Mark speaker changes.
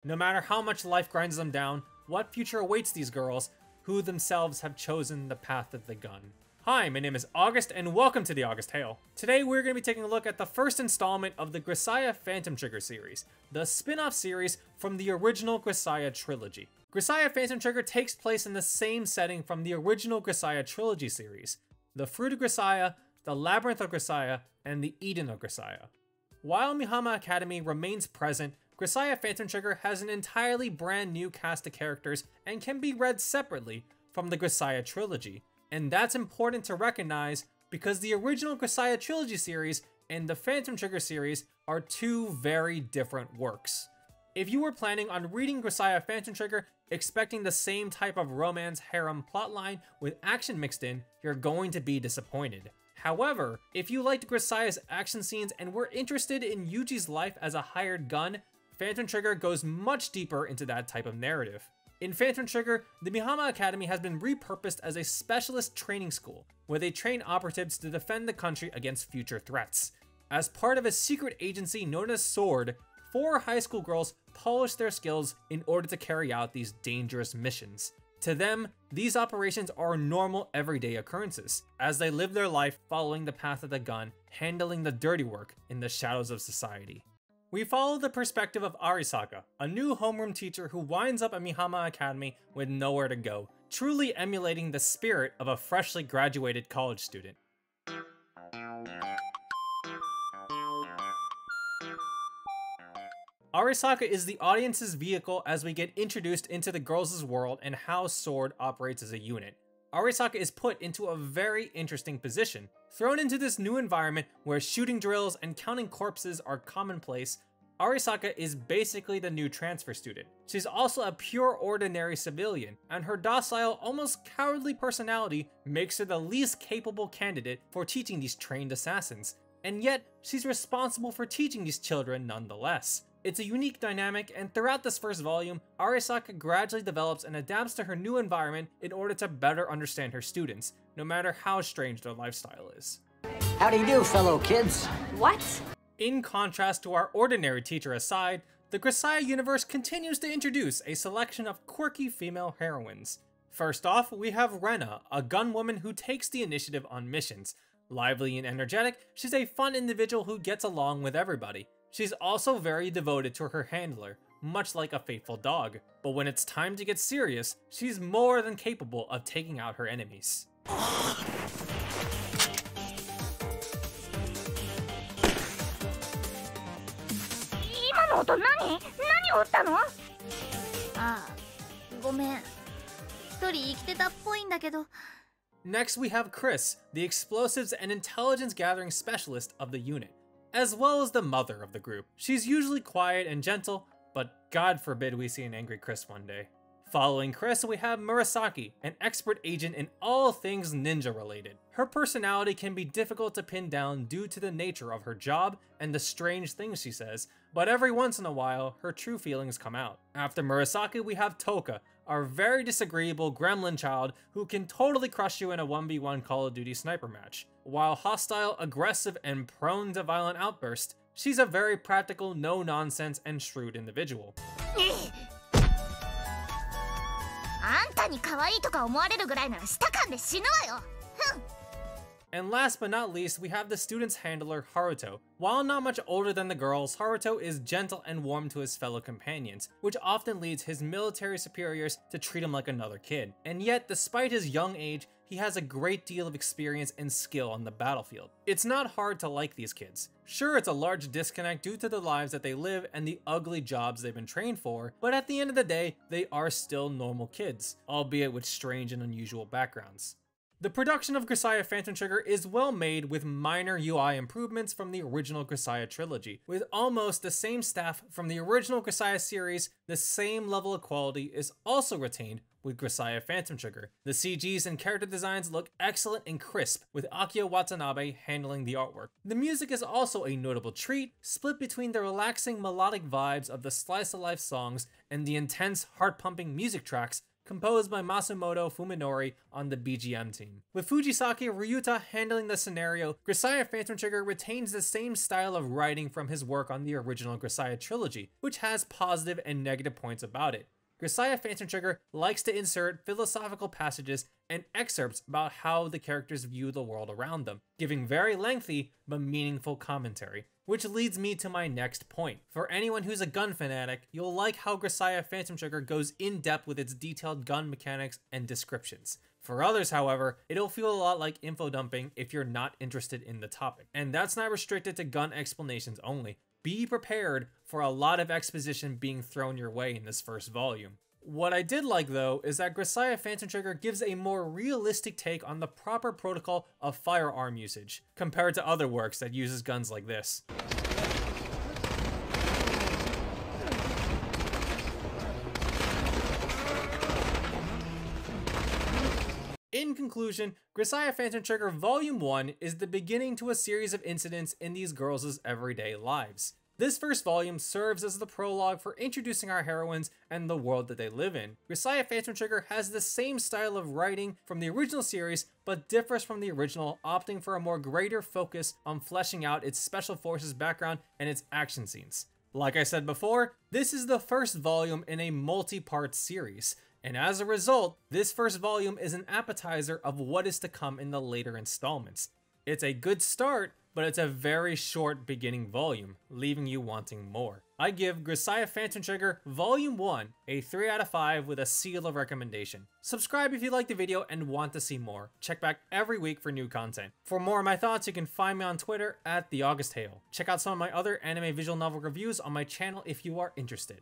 Speaker 1: No matter how much life grinds them down, what future awaits these girls, who themselves have chosen the path of the gun? Hi, my name is August, and welcome to the August Tale. Today we're going to be taking a look at the first installment of the Grisaia Phantom Trigger series, the spin-off series from the original Grisaia trilogy. Grisaia Phantom Trigger takes place in the same setting from the original Grisaia trilogy series, the Fruit of Grisaia, the Labyrinth of Grisaia, and the Eden of Grisaia. While Mihama Academy remains present, Grisaia Phantom Trigger has an entirely brand new cast of characters and can be read separately from the Grisaia trilogy. And that's important to recognize because the original Grisaia trilogy series and the Phantom Trigger series are two very different works. If you were planning on reading Grisaia Phantom Trigger expecting the same type of romance harem plotline with action mixed in, you're going to be disappointed. However, if you liked Grisaia's action scenes and were interested in Yuji's life as a hired gun, Phantom Trigger goes much deeper into that type of narrative. In Phantom Trigger, the Mihama Academy has been repurposed as a specialist training school, where they train operatives to defend the country against future threats. As part of a secret agency known as SWORD, 4 high school girls polish their skills in order to carry out these dangerous missions. To them, these operations are normal everyday occurrences, as they live their life following the path of the gun, handling the dirty work in the shadows of society. We follow the perspective of Arisaka, a new homeroom teacher who winds up at Mihama Academy with nowhere to go, truly emulating the spirit of a freshly graduated college student. Arisaka is the audience's vehicle as we get introduced into the girls' world and how SWORD operates as a unit. Arisaka is put into a very interesting position. Thrown into this new environment where shooting drills and counting corpses are commonplace, Arisaka is basically the new transfer student. She's also a pure ordinary civilian, and her docile, almost cowardly personality makes her the least capable candidate for teaching these trained assassins. And yet, she's responsible for teaching these children nonetheless. It's a unique dynamic, and throughout this first volume, Arisaka gradually develops and adapts to her new environment in order to better understand her students, no matter how strange their lifestyle is.
Speaker 2: How do you do, fellow kids?
Speaker 3: What?
Speaker 1: In contrast to our ordinary teacher Aside, the Grisaia universe continues to introduce a selection of quirky female heroines. First off, we have Rena, a gun woman who takes the initiative on missions. Lively and energetic, she's a fun individual who gets along with everybody. She's also very devoted to her handler, much like a faithful dog. But when it's time to get serious, she's more than capable of taking out her enemies. Next we have Chris, the explosives and intelligence gathering specialist of the unit, as well as the mother of the group. She's usually quiet and gentle, but God forbid we see an angry Chris one day. Following Chris, we have Murasaki, an expert agent in all things ninja related. Her personality can be difficult to pin down due to the nature of her job and the strange things she says, but every once in a while, her true feelings come out. After Murasaki, we have Toka, our very disagreeable gremlin child who can totally crush you in a 1v1 Call of Duty sniper match. While hostile, aggressive, and prone to violent outbursts, she's a very practical, no-nonsense, and shrewd individual. And last but not least, we have the student's handler, Haruto. While not much older than the girls, Haruto is gentle and warm to his fellow companions, which often leads his military superiors to treat him like another kid. And yet, despite his young age, he has a great deal of experience and skill on the battlefield. It's not hard to like these kids. Sure, it's a large disconnect due to the lives that they live and the ugly jobs they've been trained for, but at the end of the day, they are still normal kids, albeit with strange and unusual backgrounds. The production of Grisaia Phantom Trigger is well made with minor UI improvements from the original Grisaia trilogy. With almost the same staff from the original Grisaia series, the same level of quality is also retained with Grisaia Phantom Trigger. The CGs and character designs look excellent and crisp, with Akio Watanabe handling the artwork. The music is also a notable treat, split between the relaxing melodic vibes of the slice of life songs and the intense heart-pumping music tracks composed by Masumoto Fuminori on the BGM team. With Fujisaki Ryuta handling the scenario, Grisaya Phantom Trigger retains the same style of writing from his work on the original Grisaya trilogy, which has positive and negative points about it. Grisaya Phantom Trigger likes to insert philosophical passages and excerpts about how the characters view the world around them, giving very lengthy but meaningful commentary. Which leads me to my next point. For anyone who's a gun fanatic, you'll like how Grisaya Phantom Trigger goes in depth with its detailed gun mechanics and descriptions. For others, however, it'll feel a lot like info dumping if you're not interested in the topic. And that's not restricted to gun explanations only. Be prepared for a lot of exposition being thrown your way in this first volume. What I did like though is that Grisaya Phantom Trigger gives a more realistic take on the proper protocol of firearm usage, compared to other works that uses guns like this. In conclusion, Grisaya Phantom Trigger Volume 1 is the beginning to a series of incidents in these girls' everyday lives. This first volume serves as the prologue for introducing our heroines and the world that they live in. Grisaya Phantom Trigger has the same style of writing from the original series, but differs from the original, opting for a more greater focus on fleshing out its special forces background and its action scenes. Like I said before, this is the first volume in a multi-part series, and as a result, this first volume is an appetizer of what is to come in the later installments. It's a good start, but it's a very short beginning volume, leaving you wanting more. I give Grisaya Phantom Trigger Volume 1 a 3 out of 5 with a seal of recommendation. Subscribe if you liked the video and want to see more. Check back every week for new content. For more of my thoughts, you can find me on Twitter at TheAugustHale. Check out some of my other anime visual novel reviews on my channel if you are interested.